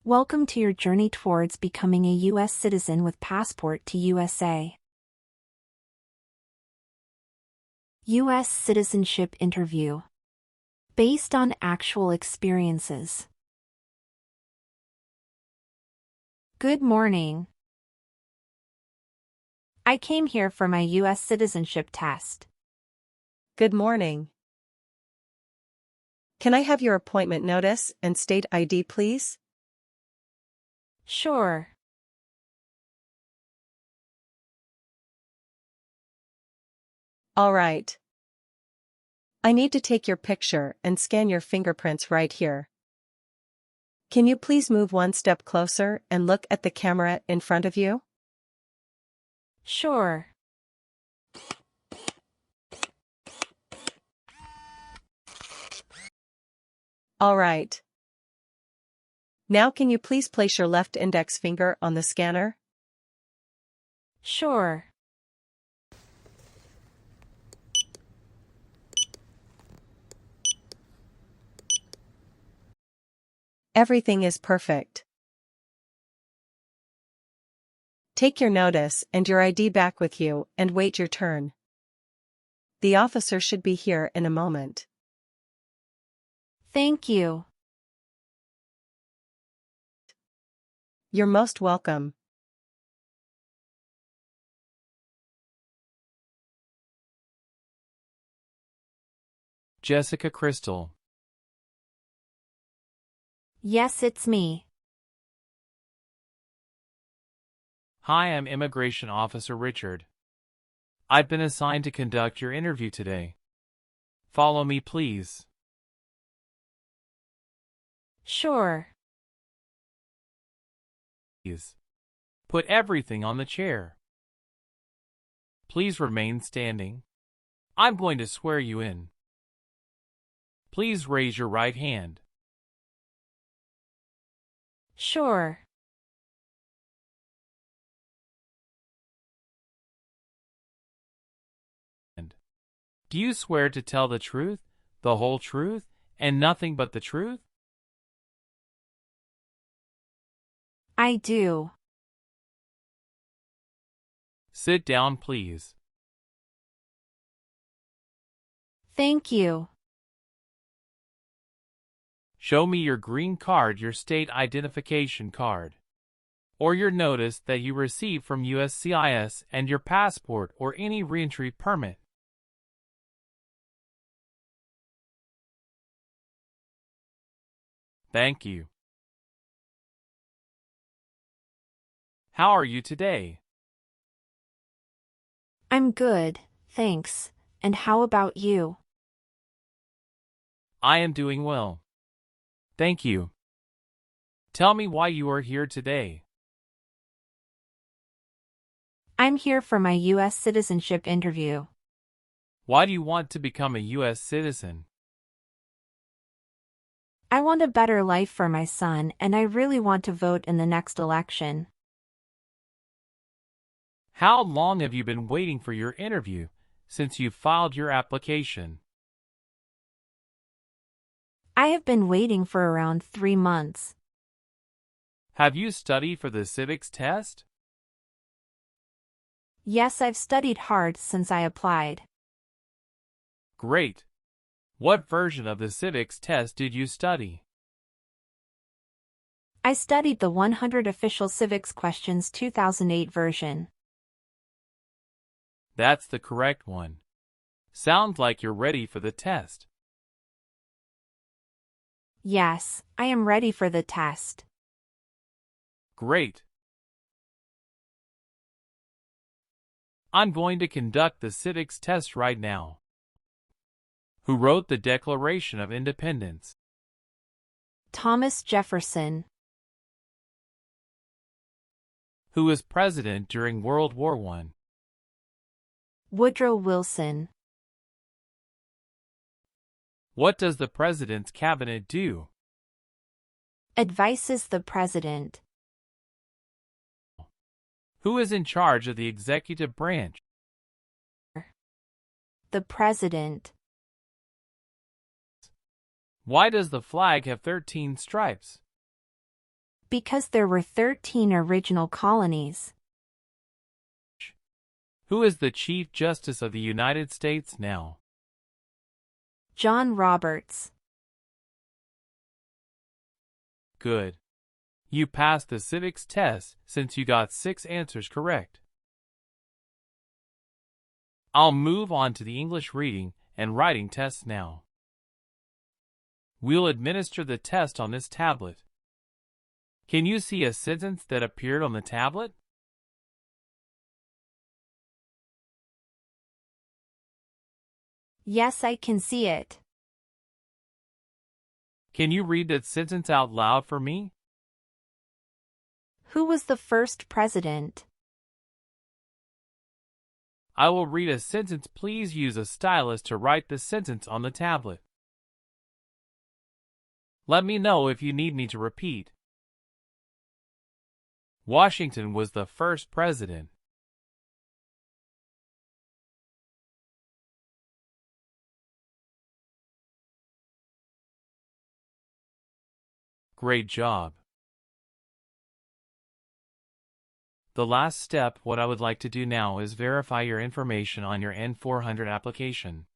Welcome to your journey towards becoming a U.S. citizen with passport to USA. U.S. Citizenship Interview. Based on actual experiences. Good morning. I came here for my U.S. citizenship test. Good morning. Can I have your appointment notice and state ID, please? Sure. All right. I need to take your picture and scan your fingerprints right here. Can you please move one step closer and look at the camera in front of you? Sure. All right. Now can you please place your left index finger on the scanner? Sure. Everything is perfect. Take your notice and your ID back with you and wait your turn. The officer should be here in a moment. Thank you. You're most welcome. Jessica Crystal. Yes, it's me. Hi, I'm Immigration Officer Richard. I've been assigned to conduct your interview today. Follow me, please. Sure. Please. Put everything on the chair. Please remain standing. I'm going to swear you in. Please raise your right hand. Sure. Do you swear to tell the truth, the whole truth, and nothing but the truth? I do. Sit down, please. Thank you. Show me your green card, your state identification card, or your notice that you received from USCIS and your passport or any reentry permit. Thank you. How are you today? I'm good, thanks. And how about you? I am doing well. Thank you. Tell me why you are here today. I'm here for my U.S. citizenship interview. Why do you want to become a U.S. citizen? I want a better life for my son, and I really want to vote in the next election. How long have you been waiting for your interview since you filed your application? I have been waiting for around 3 months. Have you studied for the civics test? Yes, I've studied hard since I applied. Great. What version of the civics test did you study? I studied the 100 Official Civics Questions 2008 version. That's the correct one. Sounds like you're ready for the test. Yes, I am ready for the test. Great. I'm going to conduct the civics test right now. Who wrote the Declaration of Independence? Thomas Jefferson. Who was president during World War I? Woodrow Wilson. What does the president's cabinet do? Advises the president. Who is in charge of the executive branch? The president. Why does the flag have 13 stripes? Because there were 13 original colonies. Who is the Chief Justice of the United States now? John Roberts. Good. You passed the civics test since you got 6 answers correct. I'll move on to the English reading and writing tests now. We'll administer the test on this tablet. Can you see a sentence that appeared on the tablet? Yes, I can see it. Can you read that sentence out loud for me? Who was the first president? I will read a sentence. Please use a stylus to write the sentence on the tablet. Let me know if you need me to repeat. Washington was the first president. Great job. The last step, what I would like to do now is verify your information on your N-400 application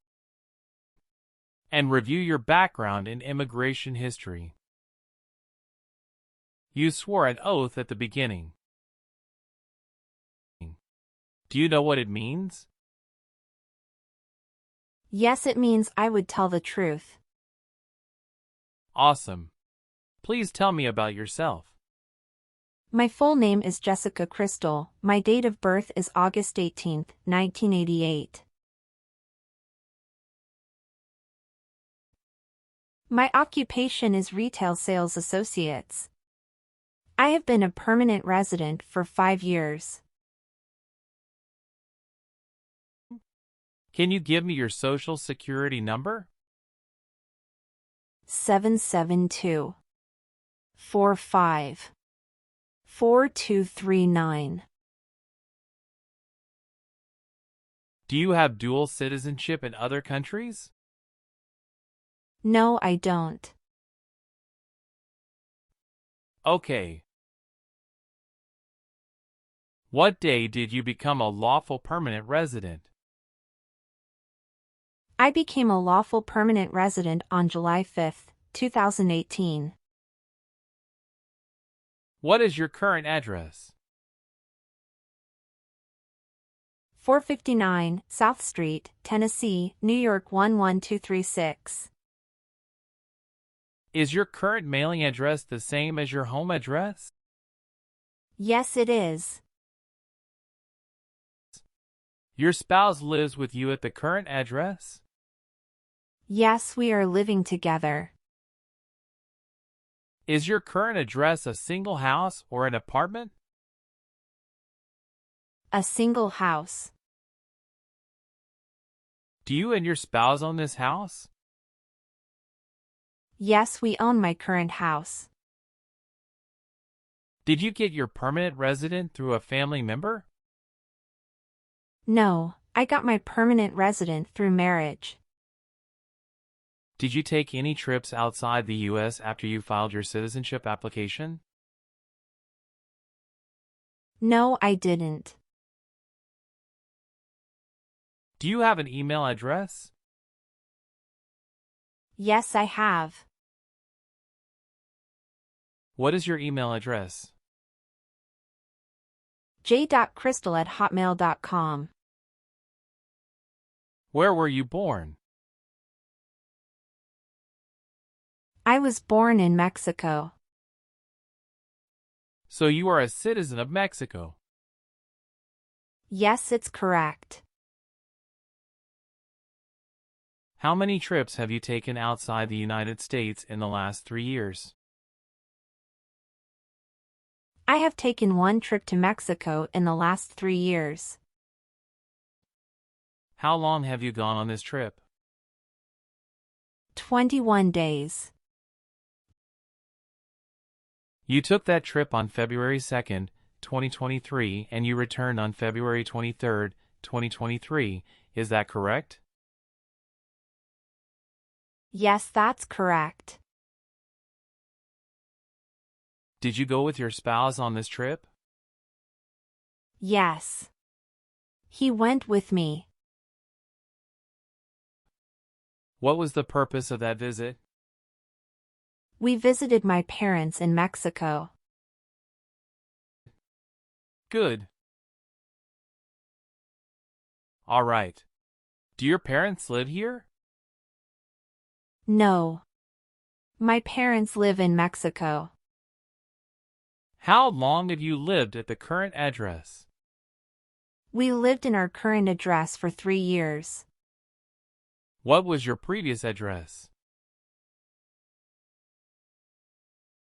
and review your background and immigration history. You swore an oath at the beginning. Do you know what it means? Yes, it means I would tell the truth. Awesome. Please tell me about yourself. My full name is Jessica Crystal. My date of birth is August 18, 1988. My occupation is retail sales associates. I have been a permanent resident for 5 years. Can you give me your social security number? 772 45 4239. Do you have dual citizenship in other countries? No, I don't. Okay. What day did you become a lawful permanent resident? I became a lawful permanent resident on July 5, 2018. What is your current address? 459 South Street, Tennessee, New York 11236. Is your current mailing address the same as your home address? Yes, it is. Your spouse lives with you at the current address? Yes, we are living together. Is your current address a single house or an apartment? A single house. Do you and your spouse own this house? Yes, we own my current house. Did you get your permanent resident through a family member? No, I got my permanent resident through marriage. Did you take any trips outside the U.S. after you filed your citizenship application? No, I didn't. Do you have an email address? Yes, I have. What is your email address? j.crystal@hotmail.com. Where were you born? I was born in Mexico. So you are a citizen of Mexico. Yes, it's correct. How many trips have you taken outside the United States in the last 3 years? I have taken 1 trip to Mexico in the last 3 years. How long have you gone on this trip? 21 days. You took that trip on February 2nd, 2023, and you returned on February 23rd, 2023. Is that correct? Yes, that's correct. Did you go with your spouse on this trip? Yes. He went with me. What was the purpose of that visit? We visited my parents in Mexico. Good. All right. Do your parents live here? No. My parents live in Mexico. How long have you lived at the current address? We lived in our current address for 3 years. What was your previous address?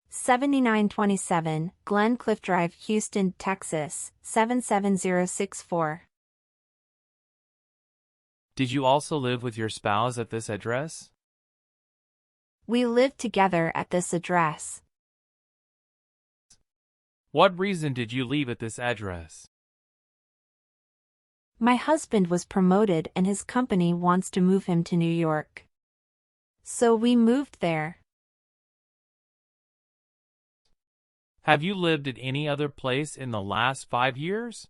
7927 Glencliff Drive, Houston, Texas, 77064. Did you also live with your spouse at this address? We lived together at this address. What reason did you leave at this address? My husband was promoted and his company wants to move him to New York. So we moved there. Have you lived at any other place in the last 5 years?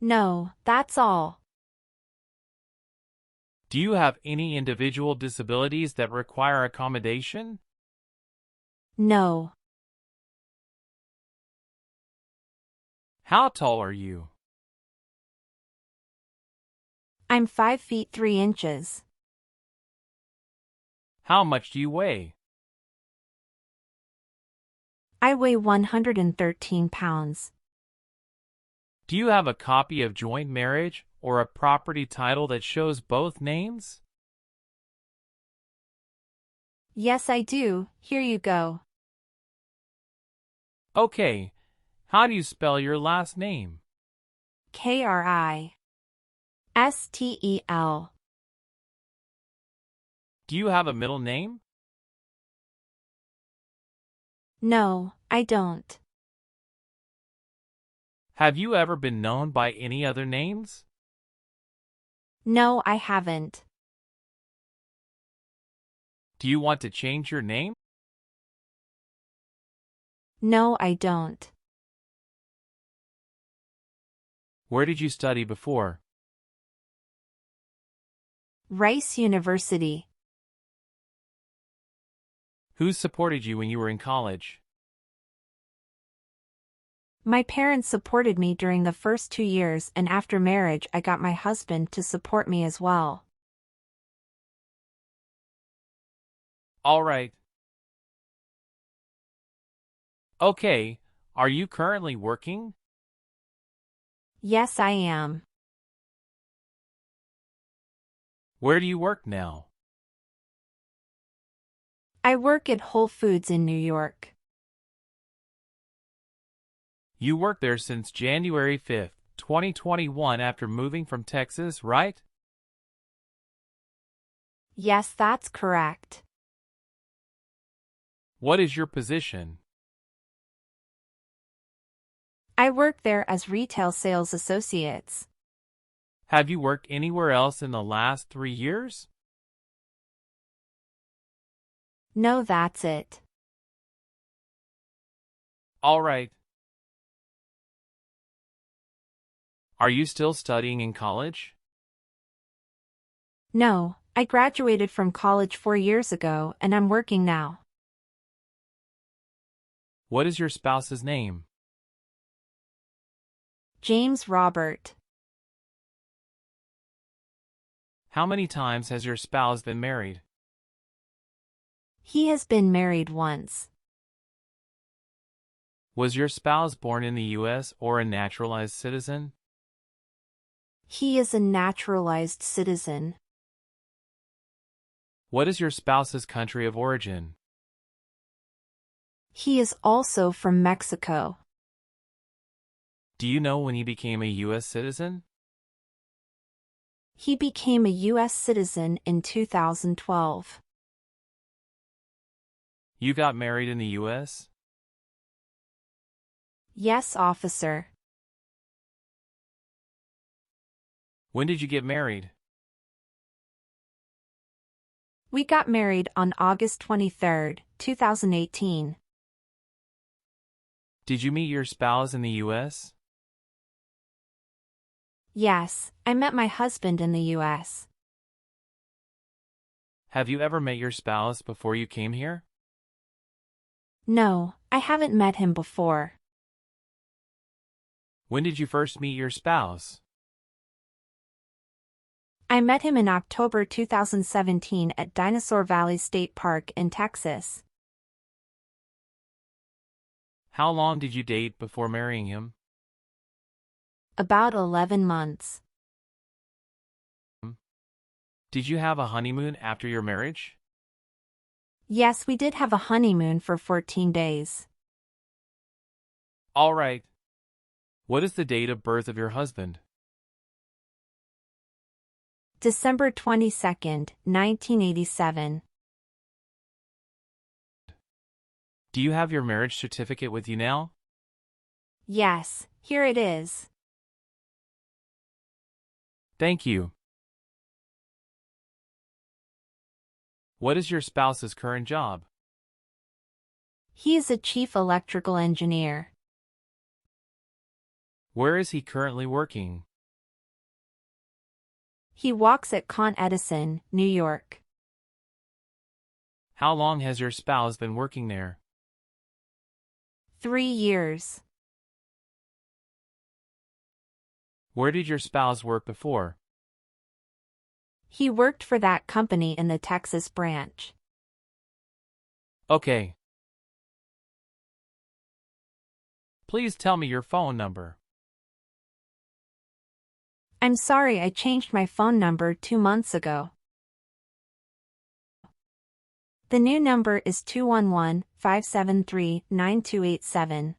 No, that's all. Do you have any individual disabilities that require accommodation? No. How tall are you? I'm 5 feet 3 inches. How much do you weigh? I weigh 113 pounds. Do you have a copy of joint marriage or a property title that shows both names? Yes, I do. Here you go. Okay. How do you spell your last name? Kristel. Do you have a middle name? No, I don't. Have you ever been known by any other names? No, I haven't. Do you want to change your name? No, I don't. Where did you study before? Rice University. Who supported you when you were in college? My parents supported me during the first 2 years, and after marriage I got my husband to support me as well. All right. Okay, are you currently working? Yes, I am. Where do you work now? I work at Whole Foods in New York. You worked there since January 5th, 2021 after moving from Texas, right? Yes, that's correct. What is your position? I work there as retail sales associates. Have you worked anywhere else in the last 3 years? No, that's it. All right. Are you still studying in college? No, I graduated from college 4 years ago and I'm working now. What is your spouse's name? James Robert. How many times has your spouse been married? He has been married once. Was your spouse born in the U.S. or a naturalized citizen? He is a naturalized citizen. What is your spouse's country of origin? He is also from Mexico. Do you know when he became a U.S. citizen? He became a U.S. citizen in 2012. You got married in the U.S.? Yes, officer. When did you get married? We got married on August 23, 2018. Did you meet your spouse in the U.S.? Yes, I met my husband in the U.S. Have you ever met your spouse before you came here? No, I haven't met him before. When did you first meet your spouse? I met him in October 2017 at Dinosaur Valley State Park in Texas. How long did you date before marrying him? About 11 months. Did you have a honeymoon after your marriage? Yes, we did have a honeymoon for 14 days. All right. What is the date of birth of your husband? December 22nd, 1987. Do you have your marriage certificate with you now? Yes, here it is. Thank you. What is your spouse's current job? He is a chief electrical engineer. Where is he currently working? He walks at Con Edison, New York. How long has your spouse been working there? 3 years. Where did your spouse work before? He worked for that company in the Texas branch. Okay. Please tell me your phone number. I'm sorry, I changed my phone number 2 months ago. The new number is 211-573-9287.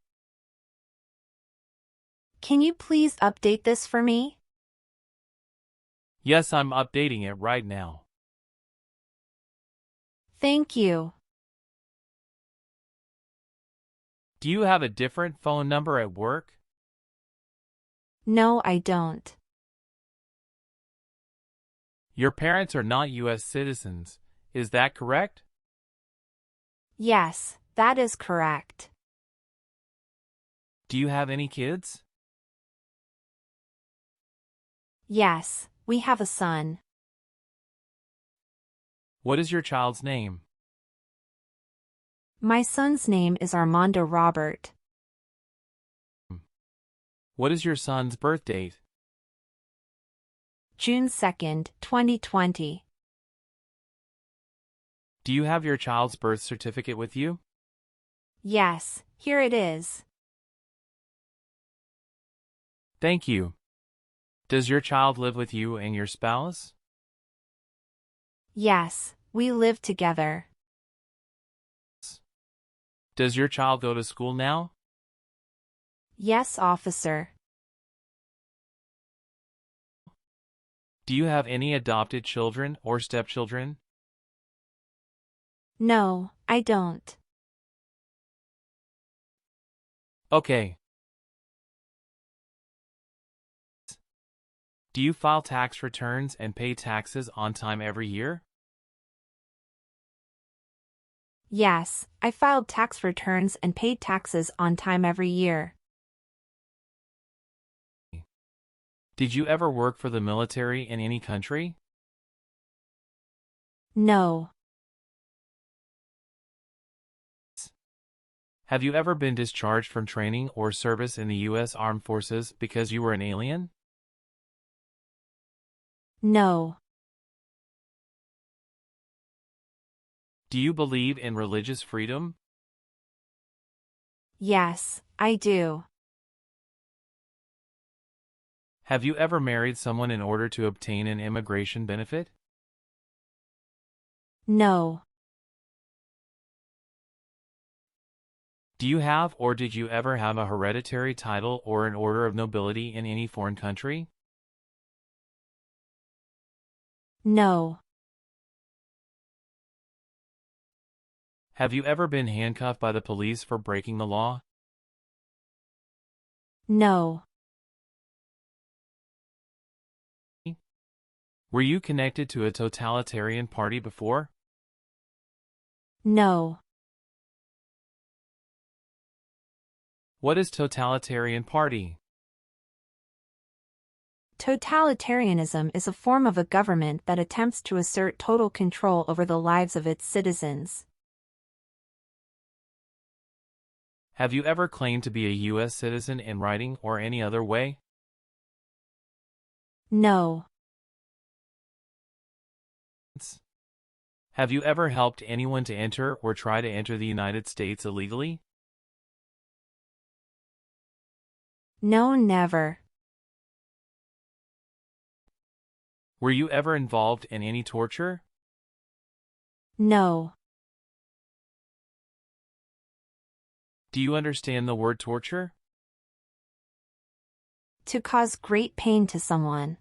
Can you please update this for me? Yes, I'm updating it right now. Thank you. Do you have a different phone number at work? No, I don't. Your parents are not U.S. citizens, is that correct? Yes, that is correct. Do you have any kids? Yes, we have a son. What is your child's name? My son's name is Armando Robert. What is your son's birth date? June 2nd, 2020. Do you have your child's birth certificate with you? Yes, here it is. Thank you. Does your child live with you and your spouse? Yes, we live together. Does your child go to school now? Yes, officer. Do you have any adopted children or stepchildren? No, I don't. Okay. Do you file tax returns and pay taxes on time every year? Yes, I filed tax returns and paid taxes on time every year. Did you ever work for the military in any country? No. Have you ever been discharged from training or service in the U.S. Armed Forces because you were an alien? No. Do you believe in religious freedom? Yes, I do. Have you ever married someone in order to obtain an immigration benefit? No. Do you have or did you ever have a hereditary title or an order of nobility in any foreign country? No. Have you ever been handcuffed by the police for breaking the law? No. Were you connected to a totalitarian party before? No. What is totalitarian party? Totalitarianism is a form of a government that attempts to assert total control over the lives of its citizens. Have you ever claimed to be a U.S. citizen in writing or any other way? No. Have you ever helped anyone to enter or try to enter the United States illegally? No, never. Were you ever involved in any torture? No. Do you understand the word torture? To cause great pain to someone.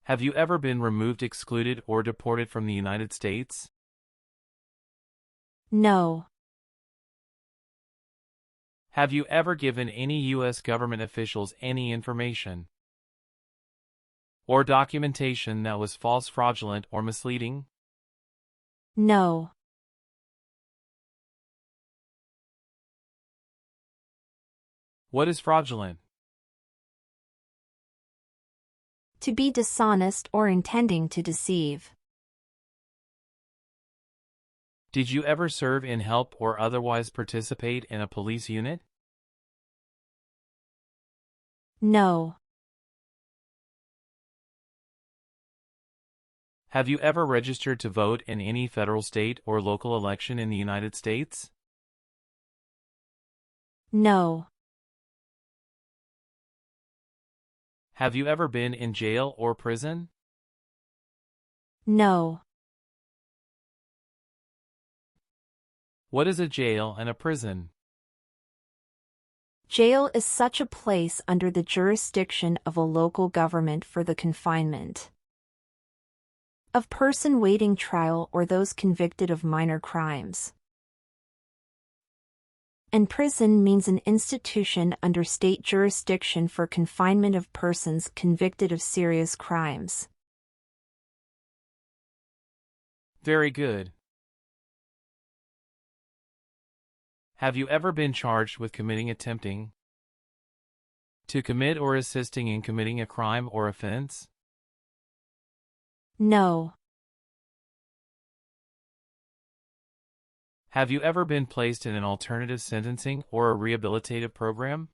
Have you ever been removed, excluded, or deported from the United States? No. Have you ever given any U.S. government officials any information or documentation that was false, fraudulent, or misleading? No. What is fraudulent? To be dishonest or intending to deceive. Did you ever serve in, help, or otherwise participate in a police unit? No. Have you ever registered to vote in any federal, state, or local election in the United States? No. Have you ever been in jail or prison? No. What is a jail and a prison? Jail is such a place under the jurisdiction of a local government for the confinement of person waiting trial or those convicted of minor crimes. And prison means an institution under state jurisdiction for confinement of persons convicted of serious crimes. Very good. Have you ever been charged with attempting to commit or assisting in committing a crime or offense? No. Have you ever been placed in an alternative sentencing or a rehabilitative program?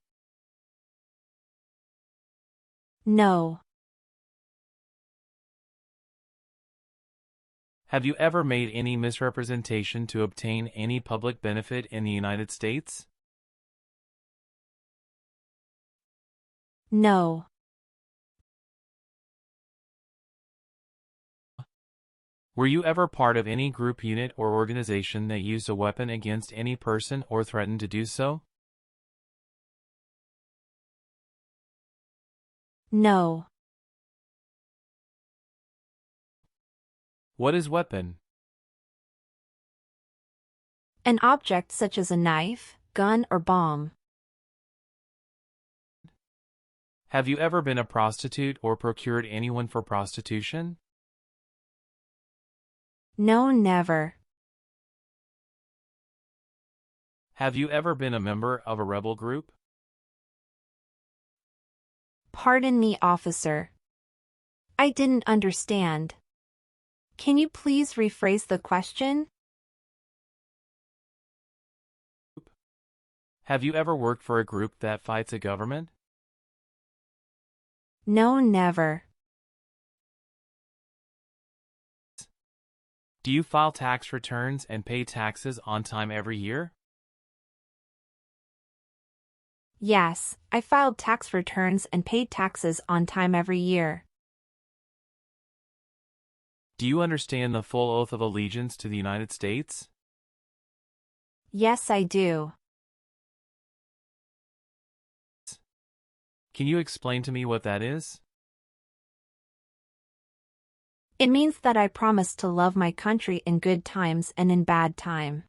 No. Have you ever made any misrepresentation to obtain any public benefit in the United States? No. Were you ever part of any group, unit, or organization that used a weapon against any person or threatened to do so? No. What is weapon? An object such as a knife, gun, or bomb. Have you ever been a prostitute or procured anyone for prostitution? No, never. Have you ever been a member of a rebel group? Pardon me, officer. I didn't understand. Can you please rephrase the question? Have you ever worked for a group that fights a government? No, never. Do you file tax returns and pay taxes on time every year? Yes, I filed tax returns and paid taxes on time every year. Do you understand the full oath of allegiance to the United States? Yes, I do. Can you explain to me what that is? It means that I promise to love my country in good times and in bad time.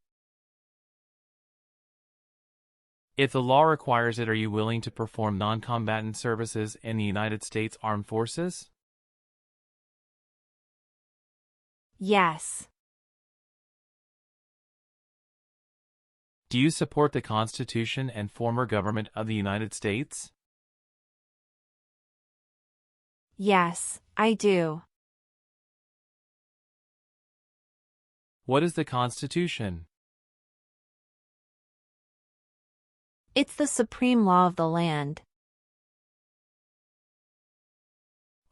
If the law requires it, are you willing to perform non-combatant services in the United States Armed Forces? Yes. Do you support the Constitution and former government of the United States? Yes, I do. What is the Constitution? It's the supreme law of the land.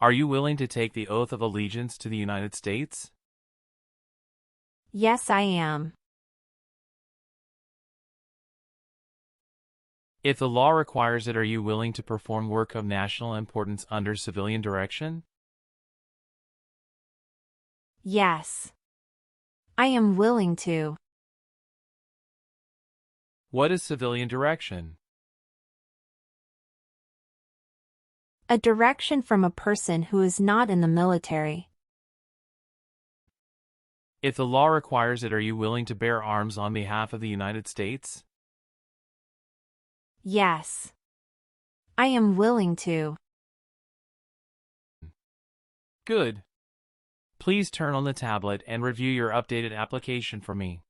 Are you willing to take the oath of allegiance to the United States? Yes, I am. If the law requires it, are you willing to perform work of national importance under civilian direction? Yes. I am willing to. What is civilian direction? A direction from a person who is not in the military. If the law requires it, are you willing to bear arms on behalf of the United States? Yes. I am willing to. Good. Please turn on the tablet and review your updated application for me.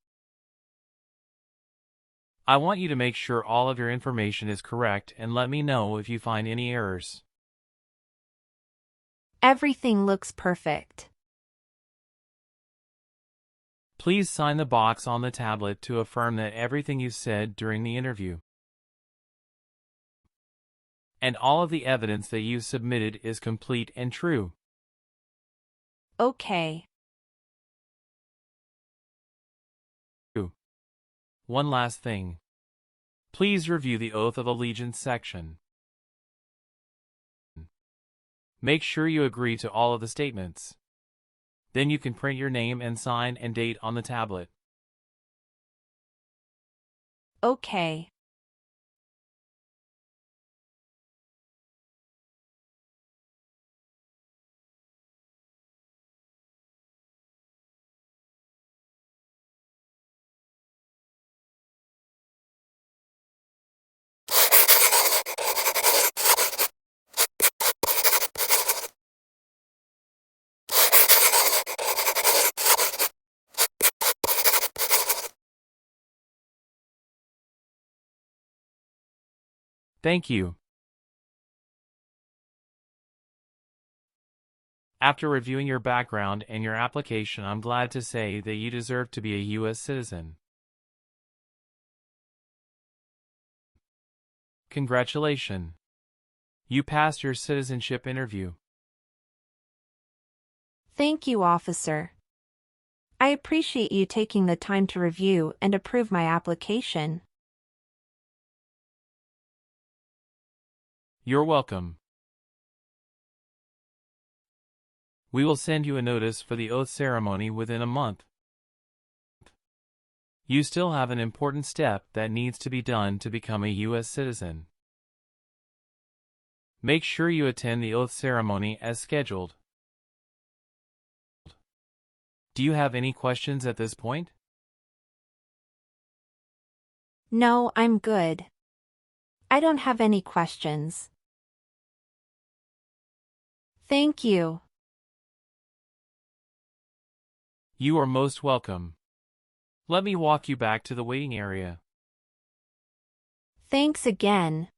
I want you to make sure all of your information is correct and let me know if you find any errors. Everything looks perfect. Please sign the box on the tablet to affirm that everything you said during the interview and all of the evidence that you submitted is complete and true. Okay. One last thing. Please review the Oath of Allegiance section. Make sure you agree to all of the statements. Then you can print your name and sign and date on the tablet. Okay. Thank you. After reviewing your background and your application, I'm glad to say that you deserve to be a U.S. citizen. Congratulations. You passed your citizenship interview. Thank you, officer. I appreciate you taking the time to review and approve my application. You're welcome. We will send you a notice for the oath ceremony within a month. You still have an important step that needs to be done to become a U.S. citizen. Make sure you attend the oath ceremony as scheduled. Do you have any questions at this point? No, I'm good. I don't have any questions. Thank you. You are most welcome. Let me walk you back to the waiting area. Thanks again.